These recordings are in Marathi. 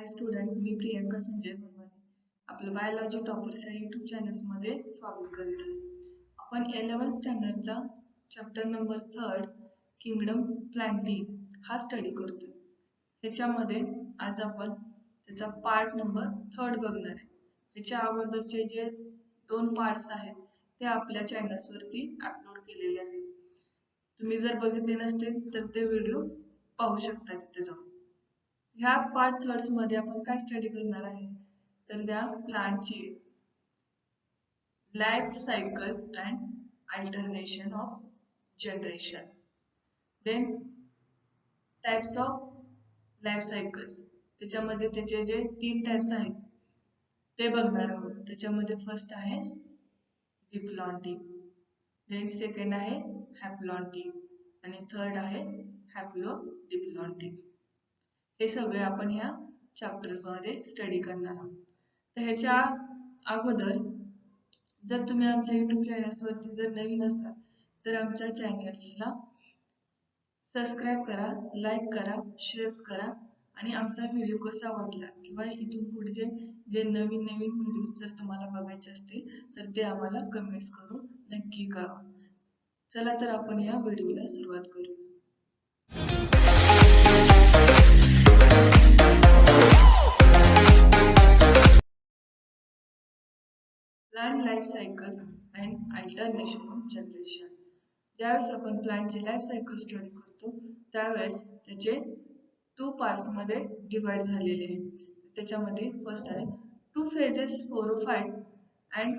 हाय स्टुडंट, मी प्रियंका संजय भरवाने. आपलं बायोलॉजी टॉपर्स या यूट्यूब चॅनल्समध्ये स्वागत करीत आहे. आपण 11th स्टँडर्डचा चॅप्टर नंबर 3 किंगडम प्लांटिंग हा स्टडी करतोय. ह्याच्यामध्ये आज आपण त्याचा पार्ट नंबर 3 बघणार आहे. ह्याच्या अगोदरचे जे 2 पार्ट्स आहेत ते आपल्या चॅनल्सवरती अपलोड केलेले आहेत. तुम्ही जर बघितले नसतील तर ते व्हिडिओ पाहू शकता तिथे जाऊन. ह्या पार्ट थर्ड्स मध्ये आपण काय स्टडी करणार आहे तर त्या प्लांटची life cycles and alternation of generation, then types of life cycles. त्याच्यामध्ये त्याचे जे 3 टाइप्स आहेत ते बघणार आहोत. त्याच्यामध्ये फर्स्ट आहे डिप्लॉन्टिक, देन सेकंड आहे हॅप्लॉन्टिक आणि थर्ड आहे हॅप्लोडिप्लॉन्टिक. हे सगळे आपण ह्या चॅप्टर्स मध्ये स्टडी करणार आहोत. तर ह्याच्या अगोदर जर तुम्ही आमच्या YouTube चॅनल्सवरती जर नवीन असाल तर आमच्या चॅनल्सला सबस्क्राईब करा, लाईक करा, शेअर करा आणि आमचा व्हिडिओ कसा वाटला किंवा इथून पुढचे जे नवीन व्हिडिओज जर तुम्हाला बघायचे असतील तर ते आम्हाला कमेंट्स करून नक्की कळवा. चला तर आपण या व्हिडिओला सुरुवात करू. Plant life cycles and alternation of generation. ज्यावेळेस आपण प्लांटची लाईफ सायकल स्टडी करतो त्यावेळेस त्याचे 2 पार्ट्स मध्ये डिवाइड झालेले आहेत. त्याच्यामध्ये फर्स्ट आहे 2 phases स्पोरोफाइट अँड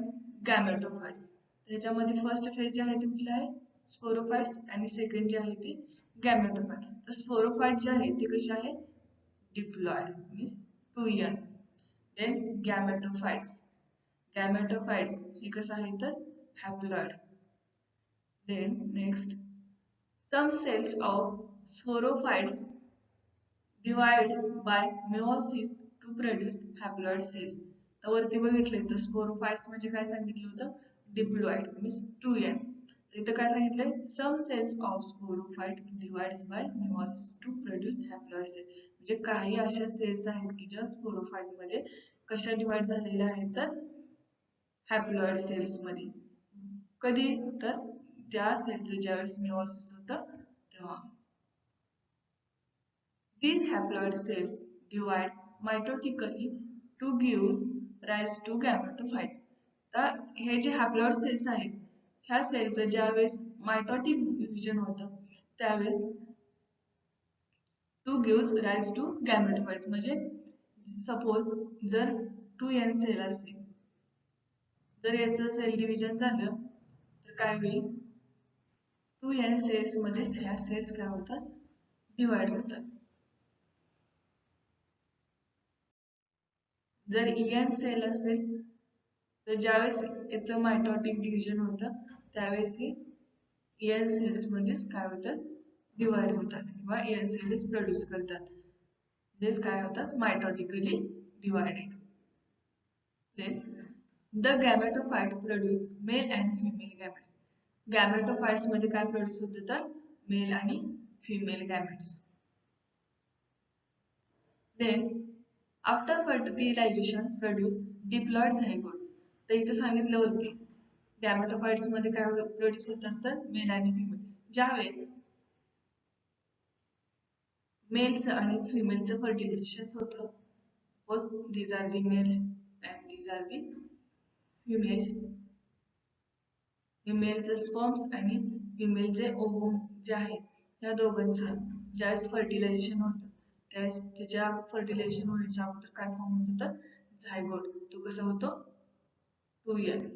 गॅमेटोफाइट्स. त्याच्यामध्ये फर्स्ट फेज जे आहे ते कुठला आहे स्पोरोफाइट्स आणि सेकंड जे आहे ते गॅमेटोफाइट. तर स्पोरोफाइट जे आहे ते कसे आहे डिप्लॉइड मीन्स 2n. देन गॅमेटोफाइट्स हे कसं आहे तर haploid. Then next, some cells of sporophytes divides by meiosis to produce haploid cells. तर वरती बघितले तर स्पोरोफाइट्स म्हणजे काय सांगितलं होतं डिप्लॉइड मीन्स 2n. तर इथं काय सांगितलंय some cells of sporophyte divides by meiosis to produce haploid cells. म्हणजे काही अशा सेल्स आहेत की ज्या स्पोरोफाइट मध्ये कशा डिवाइड झालेल्या आहेत तर हॅप्लॉइड सेल्स मध्ये. कधी तर त्या सेलचं ज्यावेळेस मेयोसिस होतं तेव्हा. These haploid cells divide mitotically to give rise to gametophyte. तर हे जे हॅप्लॉइड सेल्स आहेत ह्या सेलचं ज्यावेळेस मायटोटिक डिव्हिजन होतं त्यावेळेस टू गिव्स राईज टू गॅमेटोफाइट्स. म्हणजे सपोज जर 2n सेल असेल जर याचं सेल डिव्हिजन झालं तर काय होईल 2n सेल्स मध्ये ह्या सेल्स काय होतात डिवाइड होतात. जर en सेल असेल तर ज्यावेळेस याचं मायटोटिक डिव्हिजन होतं त्यावेळेस ही en सेल्स मध्येच काय होतात डिवाइड होतात किंवा en सेल्स प्रोड्यूस करतात. तेच काय होतात mitotically divided. Then the gametophyte produce male and female gametes. Gametophytes मध्ये काय प्रोड्यूस होतं तर मेल आणि female gametes. Then after fertilisation produce diploid zygote. तर इथे सांगितलं होते गॅमेटोफाइट्स मध्ये काय प्रोड्यूस होतात तर मेल आणि फिमेल. ज्यावेळेस मेलचं आणि फिमेलचं फर्टिलायझेशन होतं suppose these are the males and these are the females. मेलचे स्पर्म्स आणि फिमेलचे ओव्हम जे आहेत या दोघांचं ज्यावेळेस फर्टिलायझेशन होतं त्यावेळेस त्याच्या फर्टिलायझेशन होण्याच्या अगोदर काय फॉर्म होतं तर झायगोट. तो कसा होतो 2n.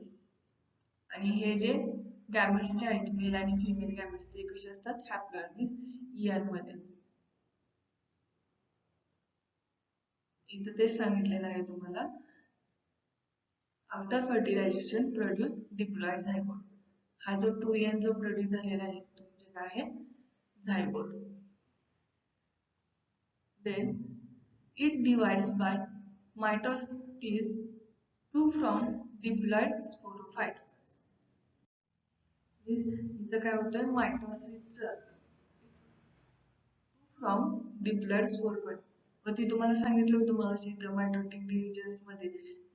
आणि हे जे गॅमेट्स जे आहेत मेल आणि फिमेल गॅमेट्स ते कसे असतात हॅप्लॉइड मीन्स en मध्ये. इथं तेच सांगितलेलं आहे तुम्हाला after fertilisation produce diploid zygote. हा जो 2n जो प्रोड्यूस झालेला आहे तो म्हणजे काय आहे zygote. Then it divides by mitosis to from diploid sporophytes. इथं काय होतं मायटोसिस फ्रॉम डिप्लॉइड स्पोरोफाइट. व ती तुम्हाला सांगितलं होतं मगाशी इथं मायटोटिक डिव्हिजन्स मध्ये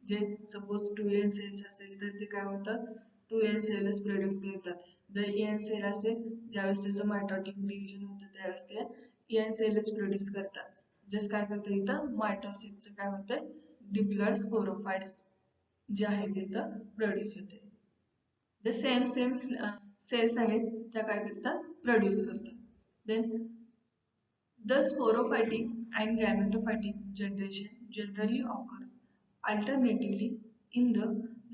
जे सपोज 2n सेल्स असेल तर ते काय होतात 2n सेल्स प्रोड्यूस करतात. जर एन सेल असेल ज्यावेळेस त्याचं मायटोटिक डिव्हिजन होतं त्यावेळेस ते एन सेल्स प्रोड्यूस करतात. जस काय करतं इथं मायटोसिसचं काय होतं डिप्लॉइड स्पोरोफाइट्स जे आहेत इथं प्रोड्यूस होते. जे सेम सेल्स आहेत त्या काय करतात प्रोड्यूस करतात. Then the sporophytic and gametophytic generation generally occurs alternatively in the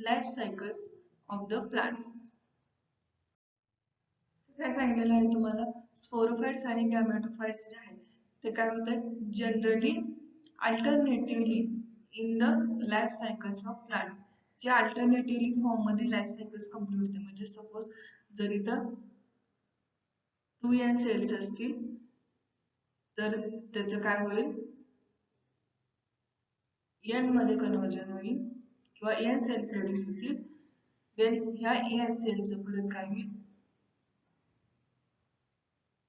life cycles of the plants. काय सांगितलेलं आहे तुम्हाला स्पोरोफाइट्स आणि गॅमेटोफाइट्स जे आहेत ते काय होतात generally alternatively in the life cycles of plants जे अल्टरनेटिव्हली फॉर्म मध्ये लाईफ सायकल्स कंप्लीट होते. म्हणजे सपोज जर इथं 2n सेल्स असतील तर त्याचं काय होईल एन मध्ये कन्वर्जन होईल किंवा एन सेल प्रोड्यूस होतील. देन ह्या एन सेलचं परत काय होईल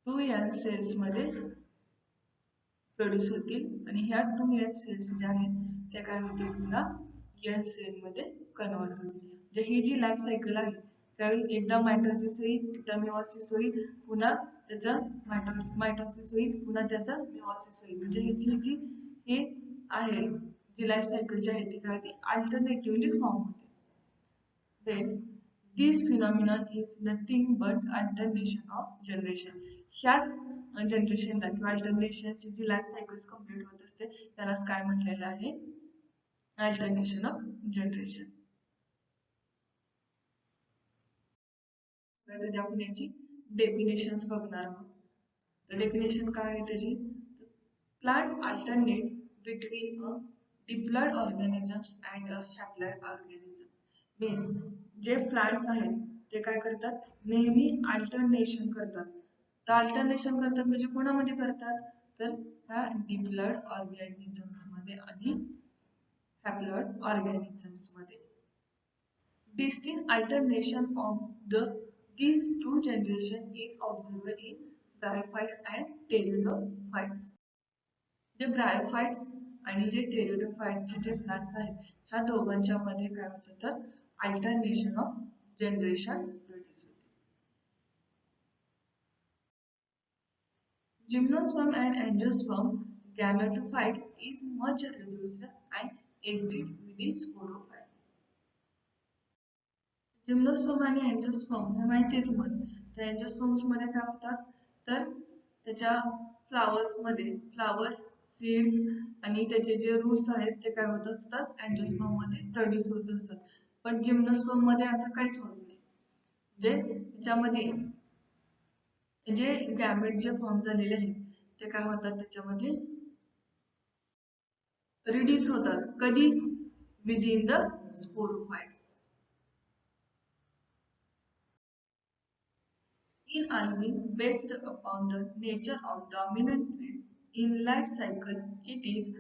2n सेल्स मध्ये प्रोड्यूस होतील आणि ह्या 2n सेल्स ज्या आहेत त्या काय होतील पुन्हा एन सेल मध्ये कन्वर्ट होतील. म्हणजे ही जी लाईफ सायकल आहे त्यावेळी एकदा मायटोसिस होईल एकदा मिओसिस होईल पुन्हा त्याचं मायटोसिस होईल पुन्हा त्याचं मिओसिस होईल. म्हणजे ह्याची जी हे आहे जी लाईफ सायकल जी आहे ती काय होती अल्टरनेटिव्हली फॉर्म होते. Then this phenomenon is nothing but alternation of generation. ह्याच जनरेशनला किंवा अल्टरनेशनची जी लाईफ सायकल्स कंप्लीट होत असते त्यालाच काय म्हटलेलं आहे अल्टरनेशन ऑफ जनरेशन. तर आपण याची डेफिनेशन्स बघणार आहोत. तर डेफिनेशन काय आहे त्याची plant alternate between a diploid organisms and a haploid organism. Means जे प्लांट्स आहेत ते काय करतात नेहमी अल्टरनेशन करतात. तर अल्टरनेशन करतात म्हणजे कोणामध्ये करतात तर ह्या डिप्लॉइड ऑर्गॅनिझम्स मध्ये आणि हॅप्लॉइड ऑर्गॅनिझम्स मध्ये. Distinct alternation of these two generations is observed in bryophytes and pteridophytes. जे ब्रायोफाइट्स आणि जे टेरिडोफाइटचे जे प्लांट्स आहेत ह्या दोघांच्या मध्ये काय होतं तर अल्टरनेशन ऑफ जनरेशन प्रोड्यूस होते. Gymnosperm and angiosperm gametophyte is much reduced and exit within sporophyte. Gymnosperm आणि अँजिओस्पर्म हे माहिती आहे तुम्हाला. तर अँजिओस्पर्म्स मध्ये काय होतात तर त्याच्या फ्लावर्स सीड्स आणि त्याचे जे रूट्स आहेत ते काय होत असतात अँजिओस्पर्म मध्ये प्रोड्यूस होत असतात. पण जिम्नोस्पर्म मध्ये असं काहीच होत नाही. म्हणजे त्याच्यामध्ये जे गॅमेट जे फॉर्म झालेले आहेत ते काय होतात त्याच्यामध्ये रिड्यूस होतात. कधी within the sporophytes. In algae, based upon the nature of dominant phase in life cycle, it is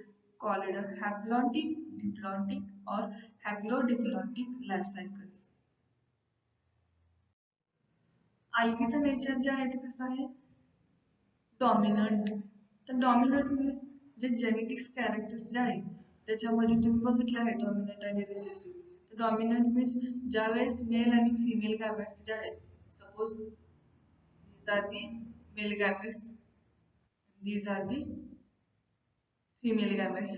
called a haplontic, diplontic or haplodiplotic life cycles. algaeचं नेचर जे आहे ते कसं आहे डॉमिनंट. तर डॉमिनंट मीन्स जे जेनेटिक्स कॅरेक्टर्स जे आहेत त्याच्यामध्ये तुम्ही बघितलं आहे डॉमिनंट आणि रिसेसिव्ह. तर डॉमिनंट मीन्स ज्यावेळेस मेल आणि फिमेल गॅमेट्स जे आहेत suppose these are the male gametes, these are the female gametes.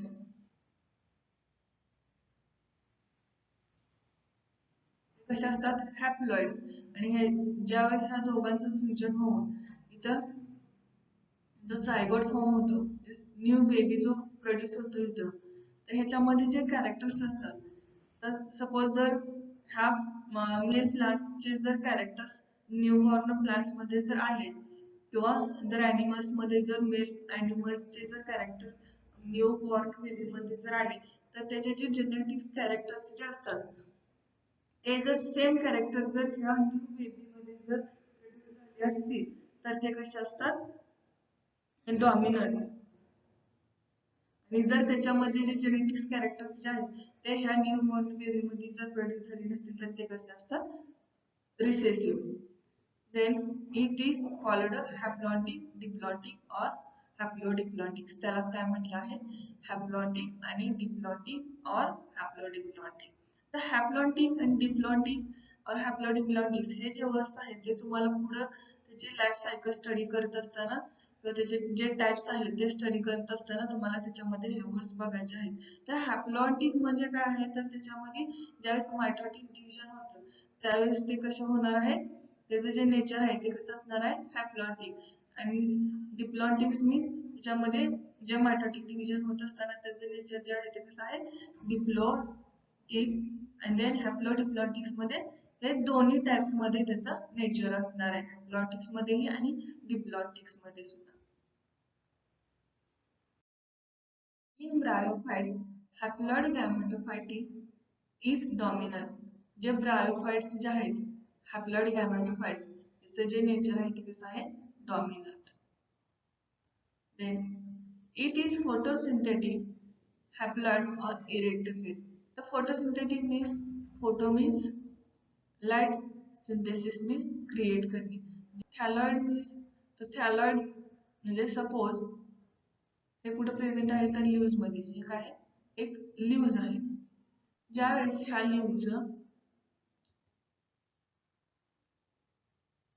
कशा असतात हॅप्लॉइड्स आणि हे ज्यावेळेस ह्या दोघांचं फ्युजन होऊन इथं जो जायगोट फॉर्म होतो न्यू बेबी जो प्रोड्यूस होतो इथं तर ह्याच्यामध्ये जे कॅरेक्टर्स असतात तर सपोज जर ह्या मेल प्लांट्सचे जर कॅरेक्टर्स न्यू बॉर्न प्लांट्स मध्ये जर आले किंवा जर ॲनिमल्स मध्ये जर मेल ॲनिमल्सचे जर कॅरेक्टर्स न्यू बॉर्न बेबी मध्ये जर आले तर त्याचे जे जेनेटिक्स कॅरेक्टर्स जे असतात ते जर सेम कॅरेक्टर जर ह्या न्यू बेबी मध्ये जर प्रोड्यूस झाले असतील तर ते कसे असतात डॉमिनंट. आणि जर त्याच्यामध्ये जे जेनेटिक्स कॅरेक्टर्स जे आहेत ते ह्या न्यू बॉर्न बेबी मध्ये जर प्रोड्यूस झाले नसतील तर ते कसे असतात recessive. Then it is called haplontic, diplontic or हॅप्लोडिप्लॉन्टिक्स, त्यालाच काय म्हटलं आहे, हॅप्लॉन्टिक आणि डिप्लॉन्टिक और हॅप्लोडिप्लॉन्टिक. तर हॅप्लॉन्टिक आणि डिप्लॉन्टिक और हॅप्लोडिप्लॉन्टिक्स हे जे वर्ड्स आहेत ते तुम्हाला पुढं त्याची लाईफ सायकल स्टडी करत असताना किंवा त्याचे जे टाइप्स आहेत ते स्टडी करत असताना तुम्हाला त्याच्यामध्ये हे वर्ड्स बघायचे आहेत. तर हॅप्लॉन्टिक म्हणजे काय आहे, तर त्याच्यामध्ये ज्यावेळेस मायटॉटिक डिव्हिजन होतं त्यावेळेस ते कसं होणार आहे, त्याचं जे नेचर आहे ते कसं असणार आहे, हॅप्लॉन्टिक. आणि डिप्लॉन्टिक्स मीन्स त्याच्यामध्ये जे मायटॉटिक डिव्हिजन होत असताना त्याचं नेचर जे आहे ते कसं आहे, डिप्लॉन्टिक. आणि देन हॅप्लोडिप्लॉन्टिक्स मध्ये हे दोन्ही टाइप्स मध्ये त्याचं नेचर असणार आहे, हॅप्लॉन्टिक्स मध्येही आणि डिप्लॉन्टिक्स मध्ये सुद्धा. In bryophytes, haploid gametophyte is dominant. जे ब्रायोफाइट्स जे आहेत, हॅप्लॉइड गॅमेटोफाइट्स, याचं जे नेचर आहे ते कसं आहे, dominant. Then it is photosynthetic, haploid or erect phase. The photosynthetic means, photo means light, synthesis means create करणे. थॅलॉइड means, तर थॅलॉइड म्हणजे सपोज हे कुठे प्रेझेंट आहे, तर लीव्ज मध्ये. हे काय, एक लीव्ज आहे. ज्यावेळेस ह्या लीव्हचं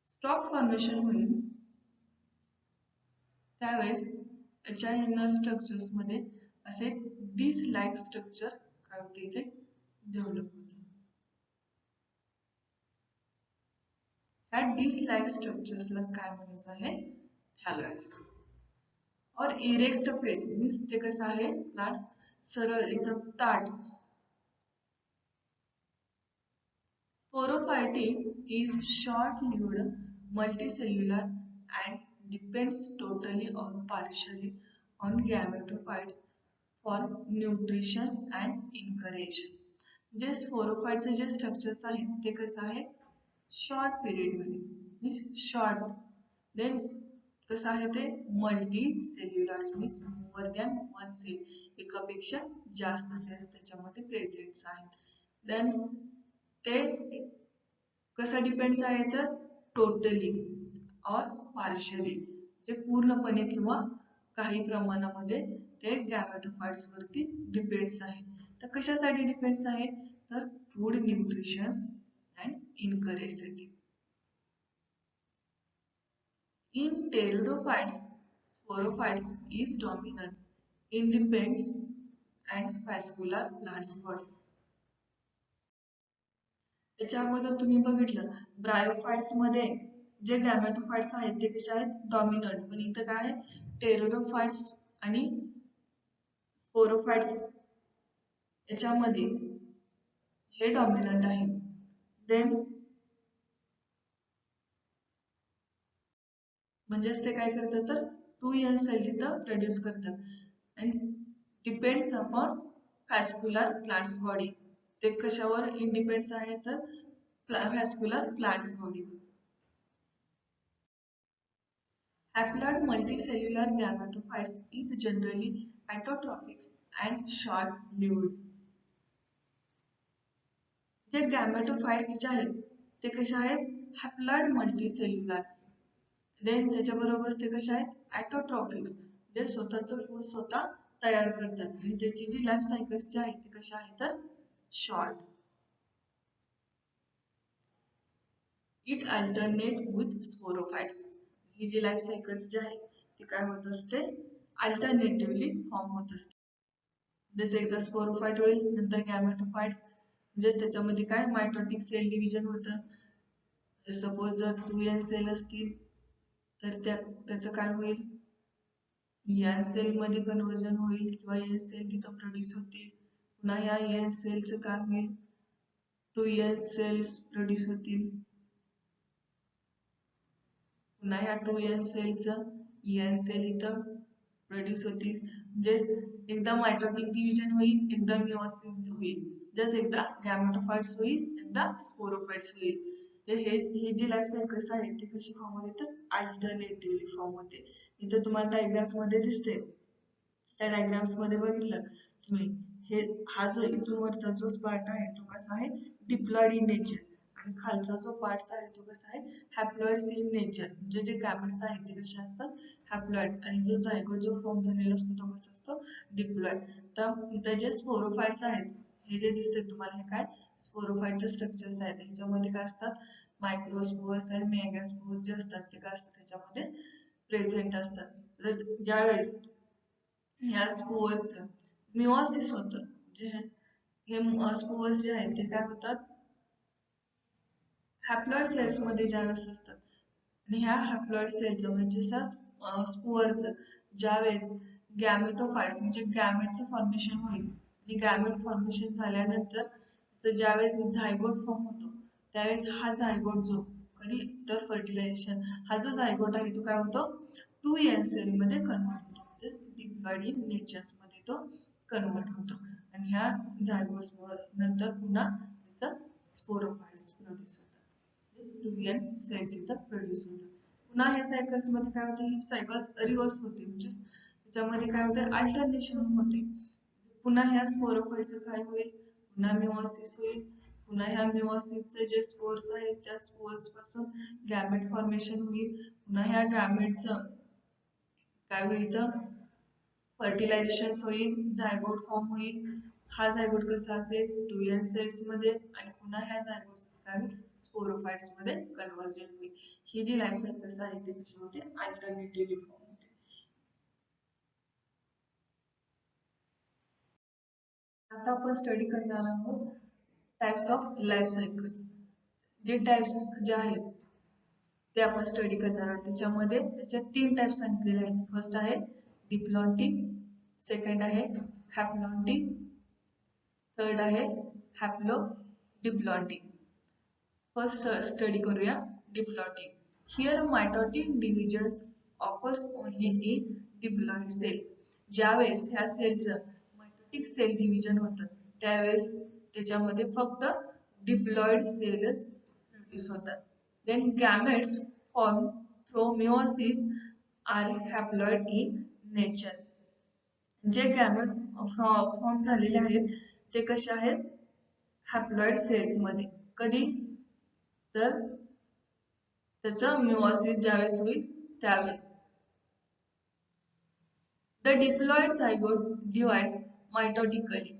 स्टॉक फॉर्मेशन होईल त्यावेळेस त्याच्या इनर स्ट्रक्चर्स मध्ये असे डिस लाईक स्ट्रक्चर काय होते, इथे डेव्हलप होते. ह्या डिस लाईक स्ट्रक्चर्सला काय म्हणायचं आहे, थॅलॉइड्स. और इरेक्ट फेज मीन्स ते कसं आहे, प्लांट्स सरळ एकदम ताट. Sporophyte is short-lived, multicellular and depends totally or partially on gametophytes for nutrition and encouragement. जे स्पोरोफाइटचे जे स्ट्रक्चर्स आहेत ते कसं आहे, शॉर्ट पिरियड मध्ये, शॉर्ट. देन कसं आहे ते multi cellular means more than one cell, एकापेक्षा जास्त सेल्स त्याच्यामध्ये प्रेझेंट आहेत. देन ते कसं डिपेंड्स आहे, तर टोटली और पार्शियली, जे पूर्णपणे किंवा काही प्रमाणामध्ये ते गॅमेटोफाइट्स वरती डिपेंड्स आहे. तर कशासाठी डिपेंड्स आहे, तर फूड, न्यूट्रिशन अँड इनकरेज साठी. In pteridophytes, sporophytes is dominant, independent and vascular plants body. त्याच्या अगोदर तुम्ही बघितलं ब्रायोफाइट्स मध्ये जे गॅमेटोफाइट्स आहेत ते कसे आहेत, डॉमिनंट. पण इथं काय आहे, टेरोडोफाइट्स आणि स्पोरोफाइट्स याच्यामध्ये हे डॉमिनंट आहे. देन म्हणजेच ते काय करतात, तर 2n सेल्स इथं प्रोड्यूस करतात. And depends upon vascular plants body. ते कशावर इंडिपेंड्स आहे, तर vascular plants body. Haploid multicellular gametophytes is generally autotrophic and short-lived. जे गॅमेटोफाइट्स जे आहेत ते कसे आहेत, हॅप्लॉइड मल्टीसेल्युलर्स. देन त्याच्याबरोबर ते कसे आहेत, ॲटोट्रॉफिक्स, जे स्वतःचं फूड स्वतः तयार करतात. आणि त्याची जी लाईफ सायकल्स जे आहेत ते कशा आहेत, तर short. It alternate with sporophytes. ही जी लाईफ सायकल्स जे आहे ते काय होत असते, अल्टरनेटिव्हली फॉर्म होत असते. जसे एकदा स्पोरोफाइट होईल, नंतर गॅमेटोफाइट्स, म्हणजे त्याच्यामध्ये काय मायटॉटिक सेल डिव्हिजन होतं. सपोज जर 2n सेल असतील तर त्याचं काय होईल, n सेल मध्ये कन्वर्जन होईल किंवा n सेल तिथं प्रोड्यूस होतील. पुन्हा या n सेलचं काय होईल, 2n सेल्स प्रोड्यूस होतील. पुन्हा या 2n सेलचं n सेल इथं प्रोड्यूस होतील. म्हणजे एकदा मायटॉटिक डिव्हिजन होईल, एकदा मिओसिस होईल, जस्ट एकदा गॅमेटोफाइट्स होईल, एकदा स्पोरोफाइट्स होईल. हे जी लाईफ सायकल्स आहेत ते कशी फॉर्म होते, तर अल्टरनेटिव्हली फॉर्म होते. इथं तुम्हाला डायग्राम्स मध्ये दिसते. त्या डायग्राम्स मध्ये बघितलं तुम्ही, हे हा जो इथून वरचा जो पार्ट आहे तो कसा आहे, डिप्लॉइड इन नेचर. आणि खालचा जो पार्ट आहे तो कसा आहे हॅप्लॉइड्स इन नेचर, म्हणजे जे गॅमेट्स आहेत ते कसे असतात हॅप्लॉइड्स, आणि जो झायगोट जो फॉर्म झालेला असतो तो कसा असतो डिप्लॉइड. तर इथे जे स्पोरोफाइट्स आहेत हे जे दिसतात तुम्हाला हे काय स्पोरोफाइटचे स्ट्रक्चर्स आहेत, ह्याच्यामध्ये काय असतात मायक्रोस्पोर्स आणि मेगास्पोर्स जे असतात ते काय असतात त्याच्यामध्ये प्रेझेंट असतात. तर ज्यावेळेस ह्या स्पोअरचं मिओसिस होतं, म्हणजे हे स्पोअर्स जे आहेत ते काय होतात हॅप्लॉइड सेल्स मध्ये ज्यावेळेस असतात, आणि ह्या हॅप्लॉइड सेलचं म्हणजे स्पोअरचं ज्यावेळेस गॅमेटोफाइट्स म्हणजे गॅमेटचं फॉर्मेशन होईल, आणि गॅमेट फॉर्मेशन झाल्यानंतर ज्यावेळेस झायगोट फॉर्म होतो त्यावेळेस हा झायगोट जो कधी आफ्टर फर्टिलायझेशन हा जो झायगोट आहे तो काय होतो 2n सेल मध्ये कन्वर्ट होतो, म्हणजेच डिप्लॉइड इन नेचर्स मध्ये तो कन्वर्ट होतो, आणि ह्या झायगोट्स नंतर पुन्हा त्याचा स्पोरोफाइट्स प्रोड्यूस होतात, 2n सेल्स इथं प्रोड्यूस होतात. पुन्हा ह्या सायकल्स मध्ये काय होते ही सायकल्स रिव्हर्स होते, म्हणजे त्याच्यामध्ये काय होते अल्टरनेशन होते. पुन्हा ह्या स्पोरोफाइटचं काय होईल पुन्हा मिओसिस होईल, पुन्हा ह्या मिओसिसचे जे स्पोर्स आहेत त्या स्पोर्स पासून गॅमेट फॉर्मेशन होईल, पुन्हा ह्या गॅमेटचं काय होईल तर फर्टिलायझेशन होईल, झायगोट फॉर्म होईल. हा झायगोट कसा असेल 2n सेल्स मध्ये, आणि पुन्हा ह्या झायगोट्स काय होईल स्पोरोफाइट्स मध्ये कन्व्हर्जन होईल. ही जी लाईफ सायकल्स आहे ती कशी होते अल्टरनेटिव्हली फॉर्म होते. आता आपण स्टडी करणार आहोत टाइप्स ऑफ लाईफ सायकल्स. जे टाइप्स जे आहेत ते आपण स्टडी करणार आहोत, त्याच्यामध्ये त्याच्या 3 टाइप्स सांगितलेले आहेत. फर्स्ट आहे डिप्लॉन्टिक, सेकंड आहे हॅप्लॉन्टिक, थर्ड आहे हॅप्लो डिप्लॉन्टिक. फर्स्ट स्टडी करूया diplontic. Here mitotic divisions offers only in diploid cells. ज्यावेळेस ह्या सेलचं मायटोटिक सेल डिव्हिजन होतं त्यावेळेस त्याच्यामध्ये फक्त डिप्लॉइड सेलच प्रोड्यूस होतात. Then gametes formed through meiosis are haploid in nature. जे गॅमेट फॉर्म झालेले आहेत ते कसे आहेत हॅप्लॉइड सेल्स मध्ये. कधी तर त्याचं मिओसिस ज्यावेळेस होईल त्यावेळेस. The diploid zygote divides mitotically.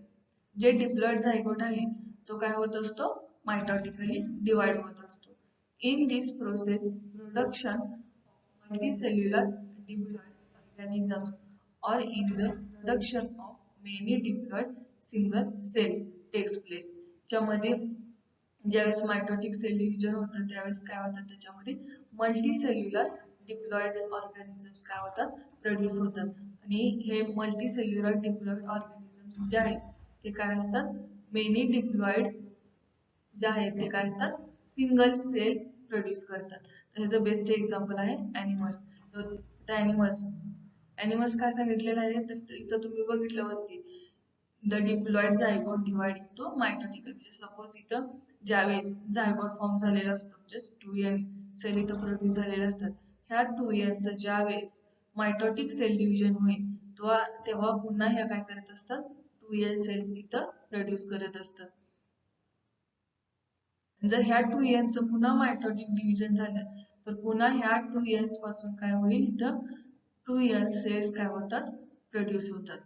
जे डिप्लॉइड झायगोट आहे तो काय होत असतो मायटोटिकली डिवाइड होत असतो. In this process, production of multicellular diploid organisms or in the production of many diploid single cells takes place. ज्यामध्ये ज्यावेळेस मायटोटिक सेल डिव्हिजन होतं त्यावेळेस काय होतं त्याच्यामध्ये मल्टीसेल्युलर डिप्लॉइड ऑर्गॅनिझम्स काय होतात प्रोड्यूस होतात, आणि हे मल्टीसेल्युलर डिप्लॉइड ऑर्गॅनिझम्स जे आहेत ते काय असतात मेनी डिप्लॉइड्स जे आहेत ते काय असतात सिंगल सेल प्रोड्यूस करतात. तर ह्याचं बेस्ट एक्झाम्पल आहे ॲनिमल्स. तर ॲनिमल्स काय सांगितलेलं आहे तर इथं तुम्ही बघितलं वरती the diploid zygote divide into mitotical. म्हणजे सपोज इथं ज्यावेळेस झायगोट फॉर्म झालेला असतो म्हणजे 2n सेल इथं प्रोड्यूस झालेले असतात, ह्या 2n चं ज्यावेळेस मायटोटिक सेल डिव्हिजन होईल तेव्हा पुन्हा ह्या काय करत असतात 2n सेल्स इथं प्रोड्यूस करत असतात. जर ह्या 2n चं पुन्हा मायटोटिक डिव्हिजन झालं तर पुन्हा ह्या 2n पासून काय होईल इथं 2n सेल्स काय होतात प्रोड्यूस होतात.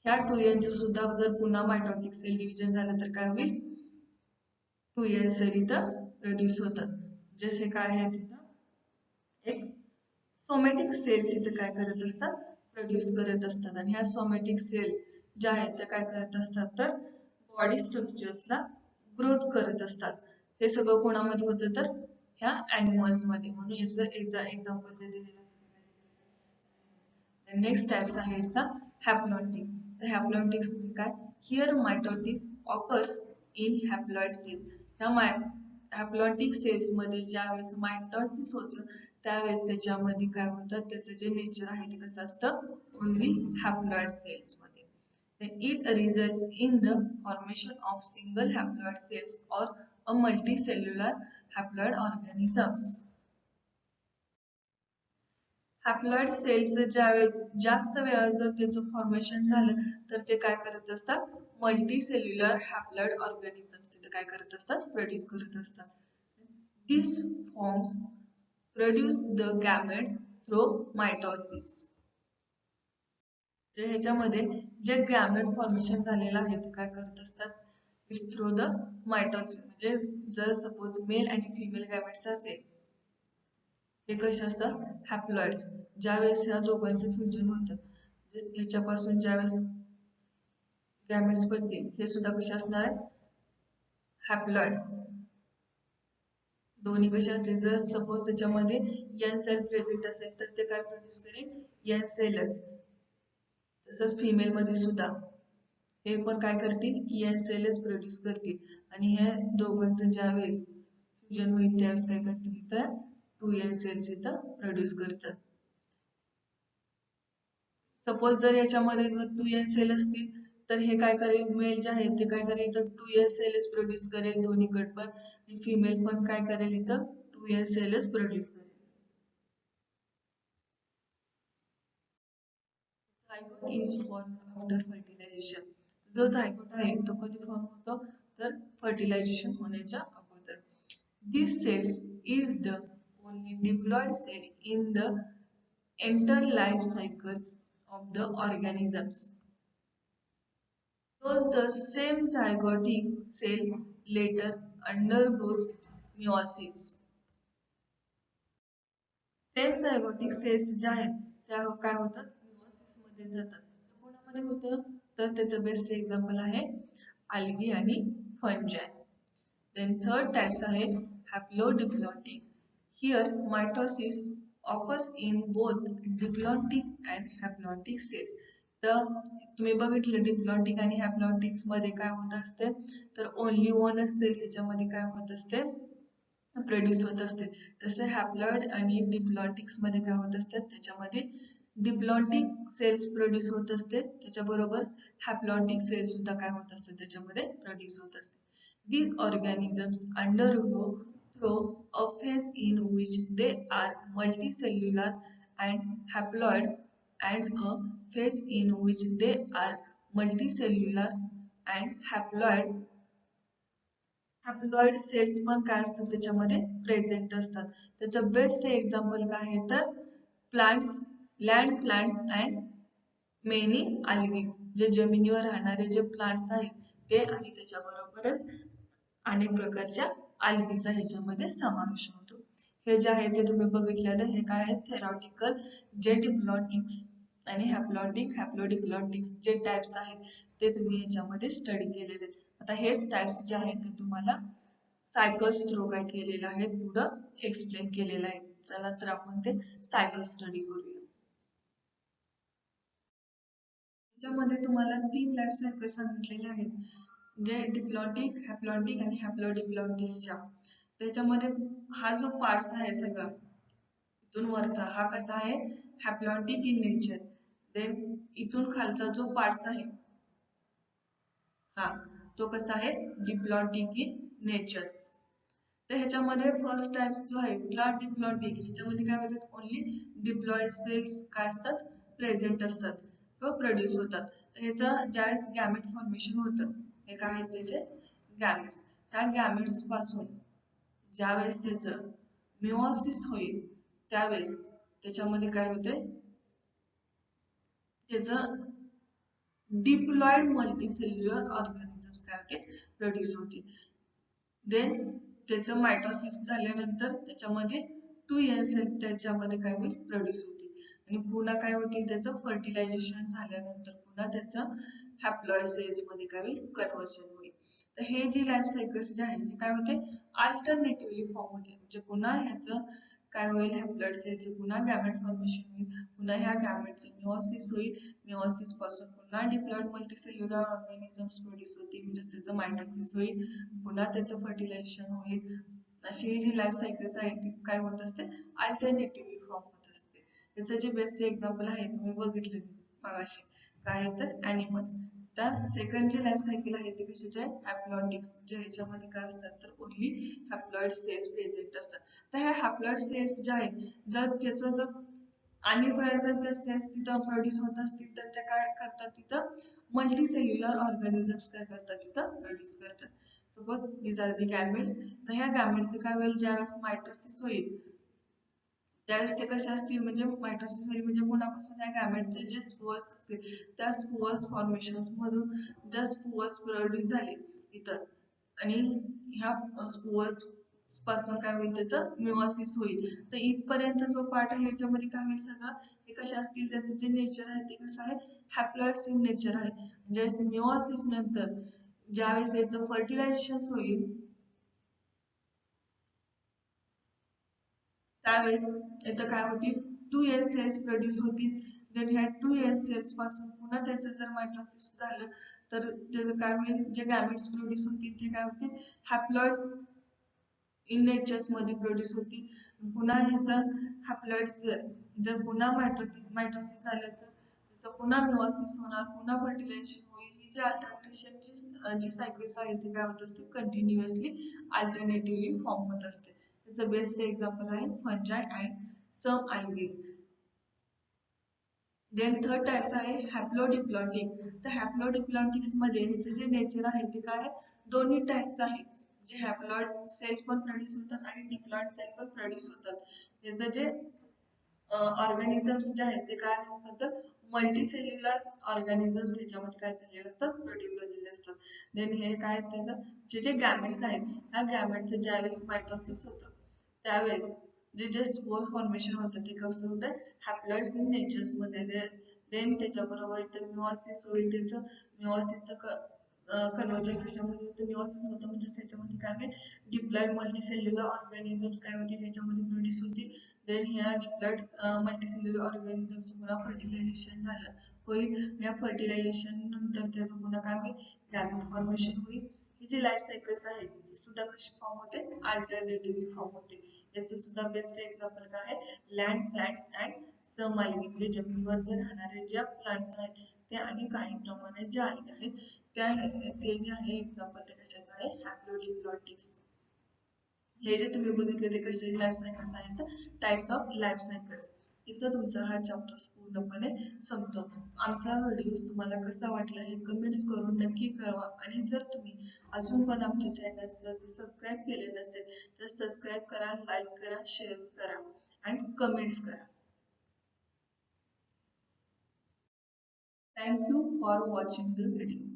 ह्या 2n चं सुद्धा जर पुन्हा मायटोटिक सेल डिव्हिजन झालं तर काय होईल 2n सेल इथं प्रोड्यूस होतात. जसे काय आहे तिथं एक सोमॅटिक सेल्स इथं काय करत असतात प्रोड्यूस करत असतात, आणि ह्या सोमॅटिक सेल ज्या आहेत त्या काय करत असतात तर बॉडी स्ट्रक्चर्सला ग्रोथ करत असतात. हे सगळं कोणामध्ये होतं तर ह्या ॲनिमल्स मध्ये, म्हणून याचं एक्झाम्पल जे दिलेलं आहे. नेक्स्ट टाइप्स आहे याचा हॅप्लॉन्टिक. तर हॅप्लॉन्टिक्स काय here mitosis occurs in haploid cells. ह्या हॅप्लॉन्टिक सेल्स मध्ये ज्यावेळेस मायटोसिस होतं त्यावेळेस त्याच्यामध्ये काय होतं त्याचं जे नेचर आहे ते कसं असतं ओनली हॅप्लॉइड सेल्स मध्ये. It results in the formation of single haploid cells or a multicellular haploid organisms. Haploid cells ज्यावेळेस जास्त वेळा जर त्याचं फॉर्मेशन झालं तर ते काय करत असतात, मल्टी सेल्युलर हॅप्लॉइड ऑर्गॅनिझम्स तिथे काय करत असतात, प्रोड्यूस करत असतात. This forms produce the gametes through mitosis. ह्याच्यामध्ये जे गॅमेट फॉर्मेशन झालेलं आहे ते काय करत असतात, इट्स थ्रू द मायटोसिस. म्हणजे जर सपोज मेल आणि फिमेल गॅमेट्स असेल, हे कसे असतात, हॅप्लॉइड्स. ज्यावेळेस ह्या दोघांचं फ्युजन होतं, ह्याच्यापासून ज्यावेळेस गॅमेट्स बनतील, हे सुद्धा कसे असणार आहेत, हॅप्लॉइड्स. दोन्ही कसे असतील, जर सपोज त्याच्यामध्ये एन सेल प्रेझेंट असेल तर ते काय प्रोड्यूस करेल, एन सेलच. तसंच फिमेल मध्ये सुद्धा हे पण काय करतील, एन सेलच प्रोड्यूस करतील. आणि हे दोघांचं ज्यावेळेस फ्युजन होईल त्यावेळेस काय करतील, इथं 2n सेल्स इथं प्रोड्यूस करतात. सपोज जर याच्यामध्ये जर 2n सेल असतील तर हे काय करेल, मेल जे आहे ते काय करेल, इथं 2n सेलच प्रोड्यूस करेल दोन्हीकडे पण, आणि फिमेल पण काय करेल, इथं 2n सेलच प्रोड्यूस करेल. Zygote is form after fertilization. जो झायगोट आहे तो कधी फॉर्म होतो, तर फर्टिलायझेशन होण्याच्या अगोदर. This cells is the only diploid cell in the entire life cycles of the organisms. Thus, the same zygotic cell later undergoes meiosis. Same zygotic cells ज्या आहेत त्या काय होतात, मिओसिस मध्ये जातात. कोणामध्ये होतं, तर त्याचं बेस्ट एक्झाम्पल आहे अल्गी आणि फंजाय. देन थर्ड टाइप्स आहे haplodiplontic. Here mitosis occurs in both diplontic and haplontic cells. तर तुम्ही बघितलं डिप्लॉन्टिक आणि हॅप्लॉन्टिक्स मध्ये काय होत असते, तर ओनली वन सेल ह्याच्यामध्ये काय होत असते, प्रोड्यूस होत असते. तसे हॅप्लॉइड आणि डिप्लॉन्टिक्स मध्ये काय होत असतात, त्याच्यामध्ये डिप्लॉन्टिक सेल्स प्रोड्यूस होत असते, त्याच्याबरोबर हॅप्लॉन्टिक सेल्स सुद्धा काय होत असते, त्याच्यामध्ये प्रोड्यूस होत असते. These organisms undergo through a phase in which they are multicellular and haploid and a phase in which they are multicellular and haploid. Haploid cells पण काय असतात त्याच्यामध्ये प्रेझेंट असतात. त्याचं बेस्ट एक्झाम्पल काय आहे, तर plants, land plants and many algae. जे जमिनीवर राहणारे जे प्लांट्स आहेत ते, आणि त्याच्याबरोबरच अनेक प्रकारच्या अल्गीचा ह्याच्यामध्ये समावेश होतो. हे जे आहे ते तुम्ही बघितलेलं, हे काय आहे, थेरॉटिकल जे डिप्लॉन्टिक्स आणि हॅप्लोडिप्लॉन्टिक्स जे टाइप्स आहेत ते तुम्ही ह्याच्यामध्ये स्टडी केलेले. आता हेच टाइप्स जे आहेत ते तुम्हाला सायकल्स थ्रू काय केलेलं आहे, पुढं एक्सप्लेन केलेलं आहे. चला तर आपण ते सायकल स्टडी करूया. त्याच्यामध्ये तुम्हाला 3 लाईफ सायकल सांगितलेले आहेत, जे डिप्लॉन्टिक, हॅप्लॉन्टिक आणि हॅप्लोडिप्लॉन्टिक्सच्या. त्याच्यामध्ये हा जो पार्ट्स आहे सगळा इथून वरचा हा कसा आहे, हॅप्लॉन्टिक इन नेचर. देन इथून खालचा जो पार्ट्स आहे हा तो कसा आहे, डिप्लॉन्टिक इन नेचर्स. तर ह्याच्यामध्ये फर्स्ट टाइप जो आहे कुठला, डिप्लॉन्टिक. ह्याच्यामध्ये काय होतात, ओनली डिप्लॉइड सेल्स काय असतात, प्रेझेंट असतात किंवा प्रोड्यूस होतात. तर ह्याचं ज्यावेळेस गॅमेट फॉर्मेशन होतं, हे काय आहेत त्याचे गॅमेट्स. ह्या गॅमेट्स पासून ज्यावेळेस त्याचं मिओसिस होईल त्यावेळेस त्याच्यामध्ये काय होते, त्याचं डिप्लॉइड मल्टीसेल्युलर ऑर्गॅनिझम्स काय होते, प्रोड्यूस होतील. देन त्याचं मायटोसिस झाल्यानंतर त्याच्यामध्ये 2n सेल त्याच्यामध्ये काय होईल, प्रोड्यूस होतील. आणि पुन्हा काय होतील, त्याचं फर्टिलायझेशन झाल्यानंतर पुन्हा त्याचं हॅप्लॉइड सेल्स मध्ये काय होईल, कन्व्हर्जन होईल. तर हे जी लाईफ सायकल्स जे आहे हे काय होते, अल्टरनेटिव्हली फॉर्म होते. म्हणजे पुन्हा ह्याचं काय होईल, हॅप्लॉइड सेलचं पुन्हा गॅमेट फॉर्मेशन होईल, पुन्हा ह्या गॅमेटचं मिओसिस होईल, मिओसिस पासून पुन्हा डिप्लॉइड मल्टीसेल्युलर ऑर्गॅनिझम्स प्रोड्यूस होतील, म्हणजे त्याचं मायटोसिस होईल, पुन्हा त्याचं फर्टिलायझेशन होईल. अशी जी लाईफ सायकल्स आहे ती काय होत असते, अल्टरनेटिव्हली फॉर्म होत असते. त्याचं जे बेस्ट एक्झाम्पल आहे तुम्ही बघितले मगाशी, काय तर ॲनिमल्स. त्या सेकंड जी लाईफ सायकल आहे ती कशाची आहे, हॅप्लॉन्टिक्स. जे ह्याच्यामध्ये काय असतात, तर ओनली हॅप्लॉइड सेल्स प्रेझेंट असतात. तर ह्या हॅप्लॉइड सेल्स ज्या आहेत, जर त्याचं जर आणि फळं जर त्या सेल्स तिथं प्रोड्यूस होत असतील तर त्या काय करतात तिथं मल्टी सेल्युलर ऑर्गॅनिझम्स काय करतात तिथं प्रोड्यूस करतात. Suppose these are the gametes. तर ह्या गॅमेटचे काय होईल ज्यावेळेस मायटोसिस होईल त्यावेळेस ते कसे असतील म्हणजे मायटोसिस होईल म्हणजे कोणापासून या गॅमेटचे जे स्पोअर्स असतील त्या स्पोअर्स फॉर्मेशन्स मधून जर स्पोअर्स प्रोड्यूस झाले इतर आणि ह्या स्पोअर्स पासून काय होईल त्याचं मिओसिस होईल. तर इथपर्यंत जो पार्ट आहे याच्यामध्ये काय होईल सगळं हे कसे असतील त्याचे जे नेचर आहे ते कसं आहे हॅप्लॉइड्स इन नेचर आहे. म्हणजे मिओसिस नंतर ज्यावेळेस याचं फर्टिलायझेशन होईल त्यावेळेस इथं काय होतील 2 सेल्स प्रोड्यूस होतील. देन ह्या 2 सेल्स पासून पुन्हा त्याचं जर मायटोसिस झालं तर त्याचं काय होईल जे गॅमेट्स प्रोड्यूस होतील ते काय होतील हॅप्लॉइड्स इन नेचर्स मध्ये प्रोड्यूस होतील. पुन्हा ह्याचं हॅप्लॉइड्स जर पुन्हा मायटोसिस झालं तर त्याचं पुन्हा मिओसिस होणार पुन्हा फर्टिलायझेशन होईल. ही जी अल्टरनेशन जी सायकल्स आहे ती काय होत असते कंटिन्युअसली अल्टरनेटिव्हली फॉर्म होत असते. त्याचं बेस्ट एक्झाम्पल आहे fungi and some ivies. Then third types आहे हॅप्लोडिप्लॉन्टिक. तर हॅप्लोडिप्लॉन्टिक्स मध्ये ह्याचे जे नेचर आहे ते काय आहे दोन्ही टाइप्सचं आहे. जे हॅप्लॉइड सेल्स पण प्रोड्यूस होतात आणि डिप्लॉइड सेल पण प्रोड्यूस होतात. याचं जे ऑर्गॅनिझम्स जे आहेत ते काय असतात तर मल्टीसेल्युलर ऑर्गॅनिझम्स याच्यामध्ये काय झालेले असतात प्रोड्यूस झालेले असतात. देन हे काय त्याचं जे जे गॅमेट्स आहेत ह्या गॅमेटचं ज्यावेळेस मायटोसिस होतं त्यावेळेस जे जे स्पोर फॉर्मेशन होतं ते कसं होतं हॅप्लॉइड्स इन नेचर्स मध्ये. देन त्याच्याबरोबर इथं मिओसिस होईल त्याचं मिओसिसचं कन्वर्जन कशामध्ये होतं मिओसिस होतं म्हणजे त्याच्यामध्ये काय होईल डिप्लॉइड मल्टीसेल्युलर ऑर्गॅनिझम्स काय होतील याच्यामध्ये प्रोड्यूस होतील. देन ह्या डिप्लॉइड मल्टीसेल्युलर ऑर्गॅनिझम्स पुन्हा फर्टिलायझेशन झालं होईल. या फर्टिलायझेशन नंतर त्याचं पुन्हा काय होईल गॅमेट फॉर्मेशन होईल. ही जी लाईफ सायकल्स आहे ही सुद्धा कशी फॉर्म होते अल्टरनेटिव्हली फॉर्म होते. याचं सुद्धा बेस्ट एक्झाम्पल काय आहे land plants and some algae म्हणजे जमिनीवर जे राहणारे ज्या प्लांट्स आहेत ते आणि काही प्रमाणात ज्या अल्गी आहेत त्या ते जे आहे एक्झाम्पल ते कशाचं आहे हॅप्लोडिप्लॉन्टिक्स. हे जे तुम्ही बघितले ते कसे लाईफ सायकल्स आहेत टाइप्स ऑफ लाईफ सायकल्स. इथं तुमचा हा चॅप्टर पूर्णपणे संपतो. आमचा व्हिडिओ तुम्हाला कसा वाटला हे कमेंट्स करून नक्की कळवा आणि जर तुम्ही अजून पण आमच्या चॅनल सबस्क्राईब केले नसेल तर सबस्क्राईब करा लाईक करा शेअर करा आणि कमेंट्स करा. Thank you for watching the video.